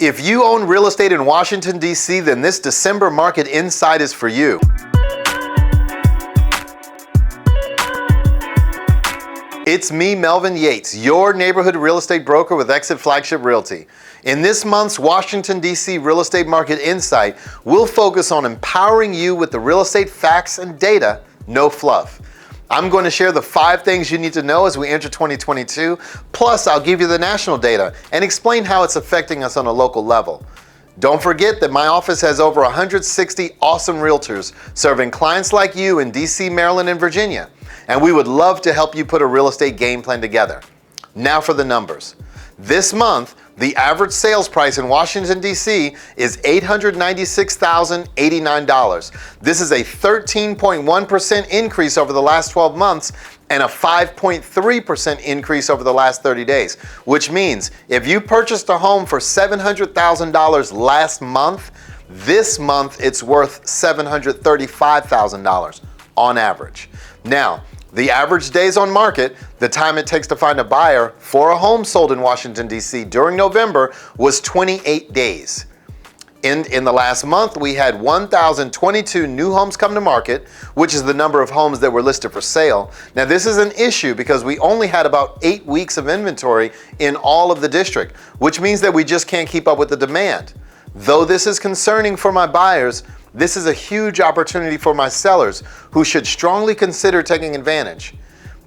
If you own real estate in Washington, D.C., then this December Market Insight is for you. It's me, Melvin Yates, your neighborhood real estate broker with EXIT Flagship Realty. In this month's Washington, D.C. Real Estate Market Insight, we'll focus on empowering you with the real estate facts and data, no fluff. I'm going to share the 5 things you need to know as we enter 2022, plus I'll give you the national data and explain how it's affecting us on a local level. Don't forget that my office has over 160 awesome realtors serving clients like you in DC, Maryland, and Virginia, and we would love to help you put a real estate game plan together. Now for the numbers. This month, the average sales price in Washington, D.C. is $896,089. This is a 13.1% increase over the last 12 months and a 5.3% increase over the last 30 days, which means if you purchased a home for $700,000 last month, this month it's worth $735,000 on average. Now, the average days on market, the time it takes to find a buyer for a home sold in Washington, D.C. during November was 28 days. In the last month, we had 1,022 new homes come to market, which is the number of homes that were listed for sale. Now, this is an issue because we only had about 8 weeks of inventory in all of the district, which means that we just can't keep up with the demand. Though this is concerning for my buyers, this is a huge opportunity for my sellers who should strongly consider taking advantage.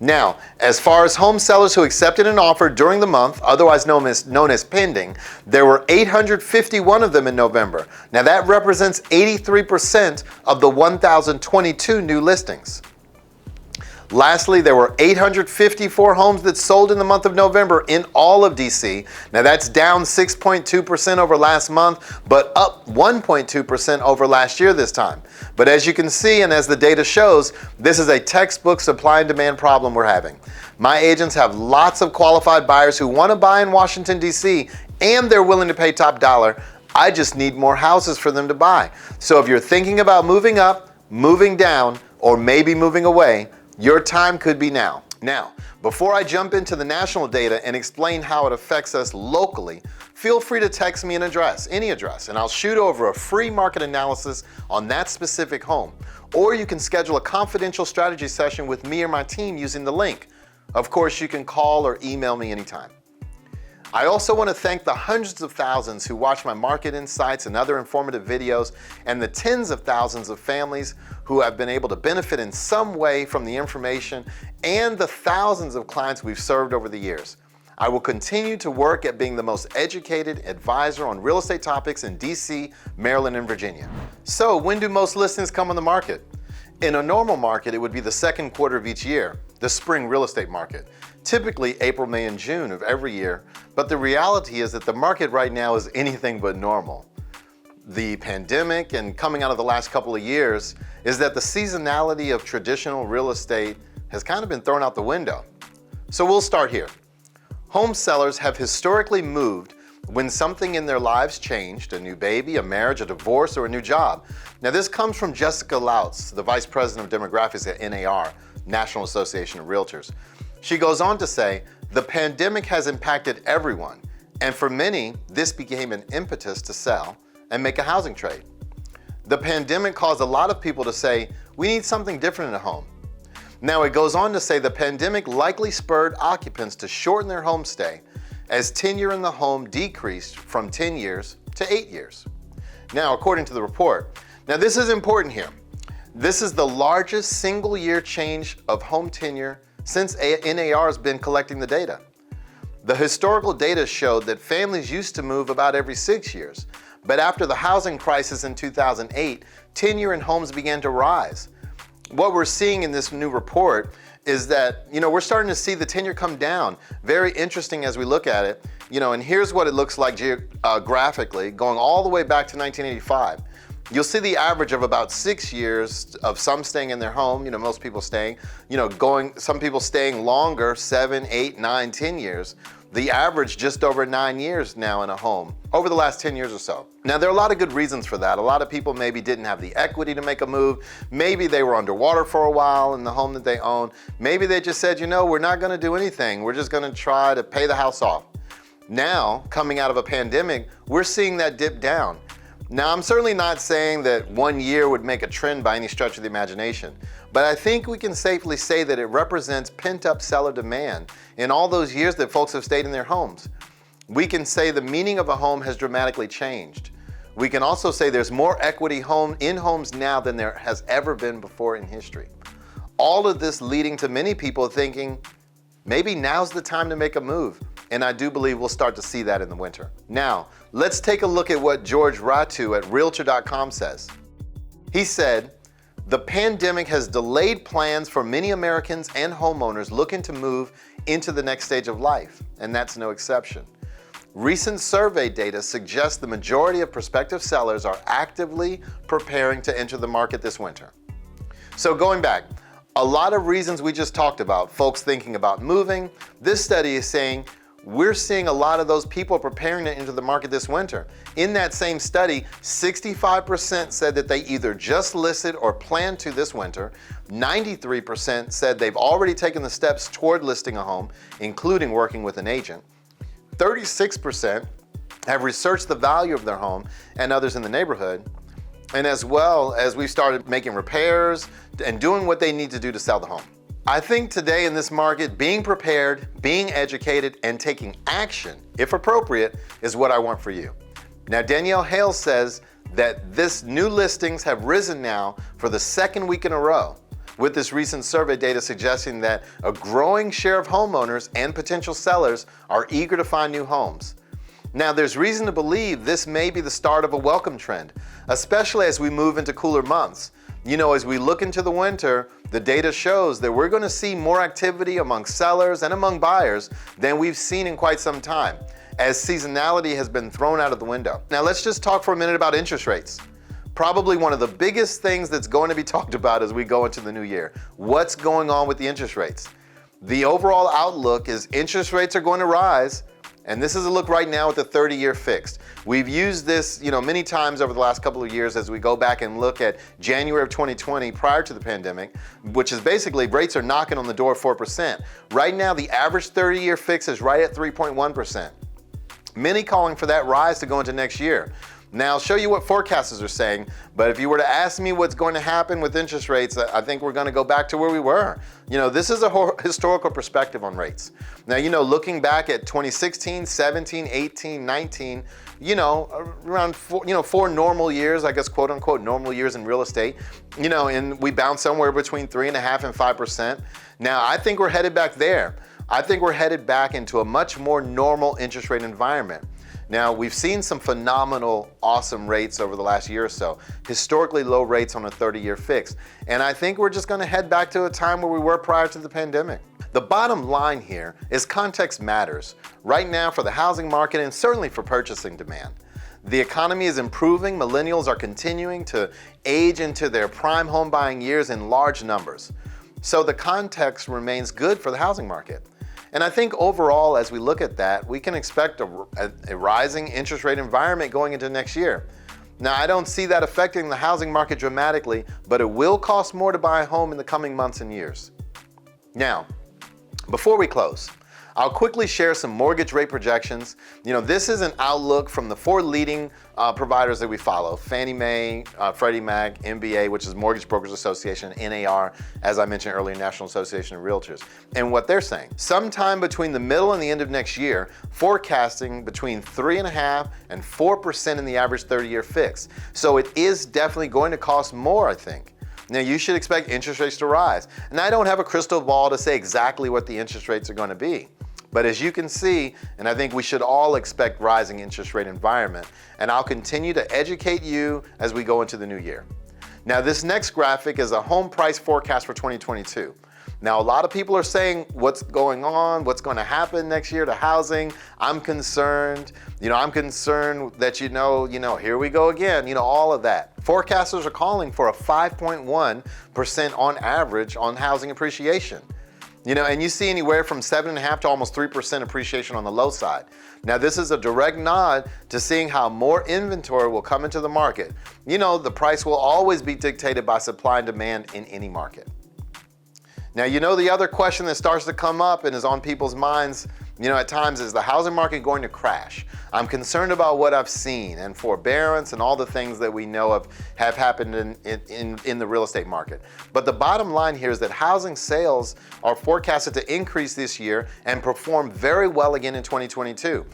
Now, as far as home sellers who accepted an offer during the month, otherwise known as pending, there were 851 of them in November. Now that represents 83% of the 1,022 new listings. Lastly, there were 854 homes that sold in the month of November in all of DC. Now that's down 6.2% over last month, but up 1.2% over last year this time. But as you can see, and as the data shows, this is a textbook supply and demand problem we're having. My agents have lots of qualified buyers who want to buy in Washington, DC, and they're willing to pay top dollar. I just need more houses for them to buy. So if you're thinking about moving up, moving down, or maybe moving away, your time could be now. Now, before I jump into the national data and explain how it affects us locally, feel free to text me an address, any address, and I'll shoot over a free market analysis on that specific home. Or you can schedule a confidential strategy session with me or my team using the link. Of course, you can call or email me anytime. I also want to thank the hundreds of thousands who watch my market insights and other informative videos, and the tens of thousands of families who have been able to benefit in some way from the information, and the thousands of clients we've served over the years. I will continue to work at being the most educated advisor on real estate topics in DC, Maryland, and Virginia. So when do most listings come on the market? In a normal market, it would be the second quarter of each year, the spring real estate market, typically April, May, and June of every year. But the reality is that the market right now is anything but normal. The pandemic and coming out of the last couple of years is that the seasonality of traditional real estate has kind of been thrown out the window. So we'll start here. Home sellers have historically moved when something in their lives changed, a new baby, a marriage, a divorce, or a new job. Now this comes from Jessica Lautz, the Vice President of Demographics at NAR, National Association of Realtors. She goes on to say, the pandemic has impacted everyone, and for many, this became an impetus to sell and make a housing trade. The pandemic caused a lot of people to say, we need something different in a home. Now it goes on to say the pandemic likely spurred occupants to shorten their home stay as tenure in the home decreased from 10 years to 8 years. Now, according to the report, now this is important here. This is the largest single year change of home tenure since NAR has been collecting the data. The historical data showed that families used to move about every 6 years, but after the housing crisis in 2008, tenure in homes began to rise. What we're seeing in this new report is that, we're starting to see the tenure come down. Very interesting as we look at it, and here's what it looks like geographically, going all the way back to 1985. You'll see the average of about 6 years of some staying in their home, most people staying, some people staying longer, 7, 8, 9, 10 years. The average just over 9 years now in a home over the last 10 years or so. Now there are a lot of good reasons for that. A lot of people maybe didn't have the equity to make a move. Maybe they were underwater for a while in the home that they own. Maybe they just said, we're not going to do anything. We're just going to try to pay the house off. Now, coming out of a pandemic, we're seeing that dip down. Now, I'm certainly not saying that 1 year would make a trend by any stretch of the imagination, but I think we can safely say that it represents pent-up seller demand in all those years that folks have stayed in their homes. We can say the meaning of a home has dramatically changed. We can also say there's more equity in homes now than there has ever been before in history. All of this leading to many people thinking, maybe now's the time to make a move. And I do believe we'll start to see that in the winter. Now, let's take a look at what George Ratu at Realtor.com says. He said, the pandemic has delayed plans for many Americans and homeowners looking to move into the next stage of life, and that's no exception. Recent survey data suggests the majority of prospective sellers are actively preparing to enter the market this winter. So going back, a lot of reasons we just talked about, folks thinking about moving. This study is saying we're seeing a lot of those people preparing to enter the market this winter. In that same study, 65% said that they either just listed or plan to this winter. 93% said they've already taken the steps toward listing a home, including working with an agent. 36% have researched the value of their home and others in the neighborhood. And as well as we've started making repairs and doing what they need to do to sell the home. I think today in this market, being prepared, being educated, and taking action, if appropriate, is what I want for you. Now, Danielle Hale says that this new listings have risen now for the second week in a row, with this recent survey data suggesting that a growing share of homeowners and potential sellers are eager to find new homes. Now, there's reason to believe this may be the start of a welcome trend, especially as we move into cooler months. You know, as we look into the winter, the data shows that we're going to see more activity among sellers and among buyers than we've seen in quite some time, as seasonality has been thrown out of the window. Now, let's just talk for a minute about interest rates. Probably one of the biggest things that's going to be talked about as we go into the new year. What's going on with the interest rates? The overall outlook is interest rates are going to rise. And this is a look right now at the 30-year fixed. We've used this, many times over the last couple of years as we go back and look at January of 2020 prior to the pandemic, which is basically rates are knocking on the door of 4%. Right now, the average 30-year fix is right at 3.1%. Many calling for that rise to go into next year. Now, I'll show you what forecasters are saying, but if you were to ask me what's going to happen with interest rates, I think we're going to go back to where we were. This is a historical perspective on rates. Now, looking back at 2016, 17, 18, 19, around four normal years, I guess, quote unquote, normal years in real estate, and we bounced somewhere between 3.5% and 5%. Now, I think we're headed back there. I think we're headed back into a much more normal interest rate environment. Now, we've seen some phenomenal, awesome rates over the last year or so, historically low rates on a 30-year fix. And I think we're just going to head back to a time where we were prior to the pandemic. The bottom line here is context matters right now for the housing market and certainly for purchasing demand. The economy is improving. Millennials are continuing to age into their prime home buying years in large numbers. So the context remains good for the housing market. And I think overall, as we look at that, we can expect a rising interest rate environment going into next year. Now, I don't see that affecting the housing market dramatically, but it will cost more to buy a home in the coming months and years. Now, before we close, I'll quickly share some mortgage rate projections. This is an outlook from the four leading providers that we follow: Fannie Mae, Freddie Mac, MBA, which is Mortgage Brokers Association, NAR, as I mentioned earlier, National Association of Realtors. And what they're saying, sometime between the middle and the end of next year, forecasting between 3.5% and 4% in the average 30-year fix. So it is definitely going to cost more, I think. Now, you should expect interest rates to rise. And I don't have a crystal ball to say exactly what the interest rates are going to be. But as you can see, and I think we should all expect rising interest rate environment, and I'll continue to educate you as we go into the new year. Now, this next graphic is a home price forecast for 2022. Now, a lot of people are saying what's going on, what's going to happen next year to housing. I'm concerned. I'm concerned that, here we go again, all of that. Forecasters are calling for a 5.1% on average on housing appreciation. And you see anywhere from 7.5% to almost 3% appreciation on the low side. Now, this is a direct nod to seeing how more inventory will come into the market. The price will always be dictated by supply and demand in any market. Now, the other question that starts to come up and is on people's minds, You know, at times, is the housing market going to crash? I'm concerned about what I've seen and forbearance and all the things that we know have happened in the real estate market. But the bottom line here is that housing sales are forecasted to increase this year and perform very well again in 2022.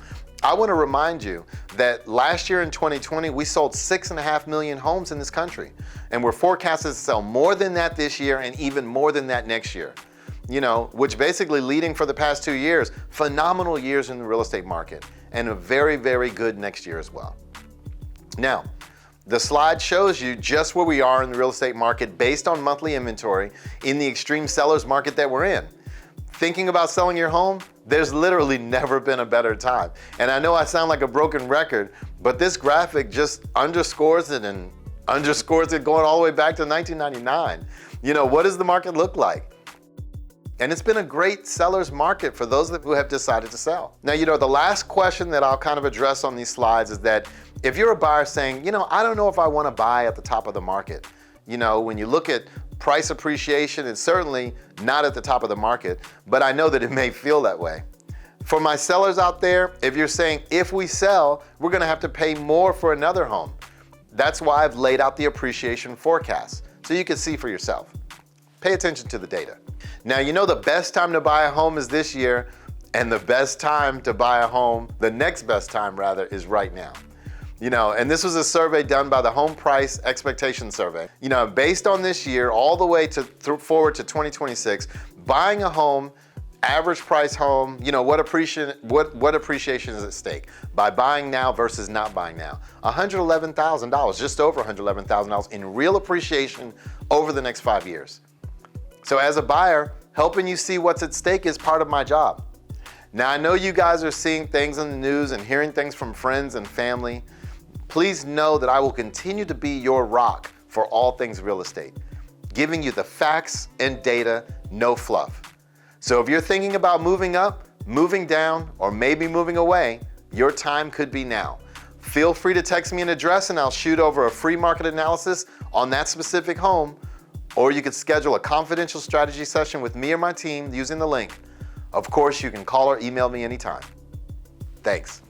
I want to remind you that last year in 2020, we sold 6.5 million homes in this country. And we're forecasted to sell more than that this year and even more than that next year. You know, which basically leading for the past 2 years, phenomenal years in the real estate market and a very, very good next year as well. Now, the slide shows you just where we are in the real estate market based on monthly inventory in the extreme seller's market that we're in. Thinking about selling your home, there's literally never been a better time. And I know I sound like a broken record, but this graphic just underscores it and underscores it going all the way back to 1999. You know, what does the market look like? And it's been a great seller's market for those who have decided to sell. Now, you know, the last question that I'll kind of address on these slides is that if you're a buyer saying, you know, I don't know if I want to buy at the top of the market. You know, when you look at price appreciation, it's certainly not at the top of the market, but I know that it may feel that way. For my sellers out there, if you're saying, if we sell, we're going to have to pay more for another home. That's why I've laid out the appreciation forecast so you can see for yourself. Pay attention to the data. Now, you know the best time to buy a home is this year, and the best time to buy a home, the next best time rather, is right now. You know, and this was a survey done by the Home Price Expectation Survey. You know, based on this year, all the way forward to 2026, buying a home, average price home, you know, what appreciation is at stake by buying now versus not buying now? $111,000, just over $111,000 in real appreciation over the next 5 years. So as a buyer, helping you see what's at stake is part of my job. Now, I know you guys are seeing things in the news and hearing things from friends and family. Please know that I will continue to be your rock for all things real estate, giving you the facts and data, no fluff. So if you're thinking about moving up, moving down, or maybe moving away, your time could be now. Feel free to text me an address and I'll shoot over a free market analysis on that specific home, or you could schedule a confidential strategy session with me or my team using the link. Of course, you can call or email me anytime. Thanks.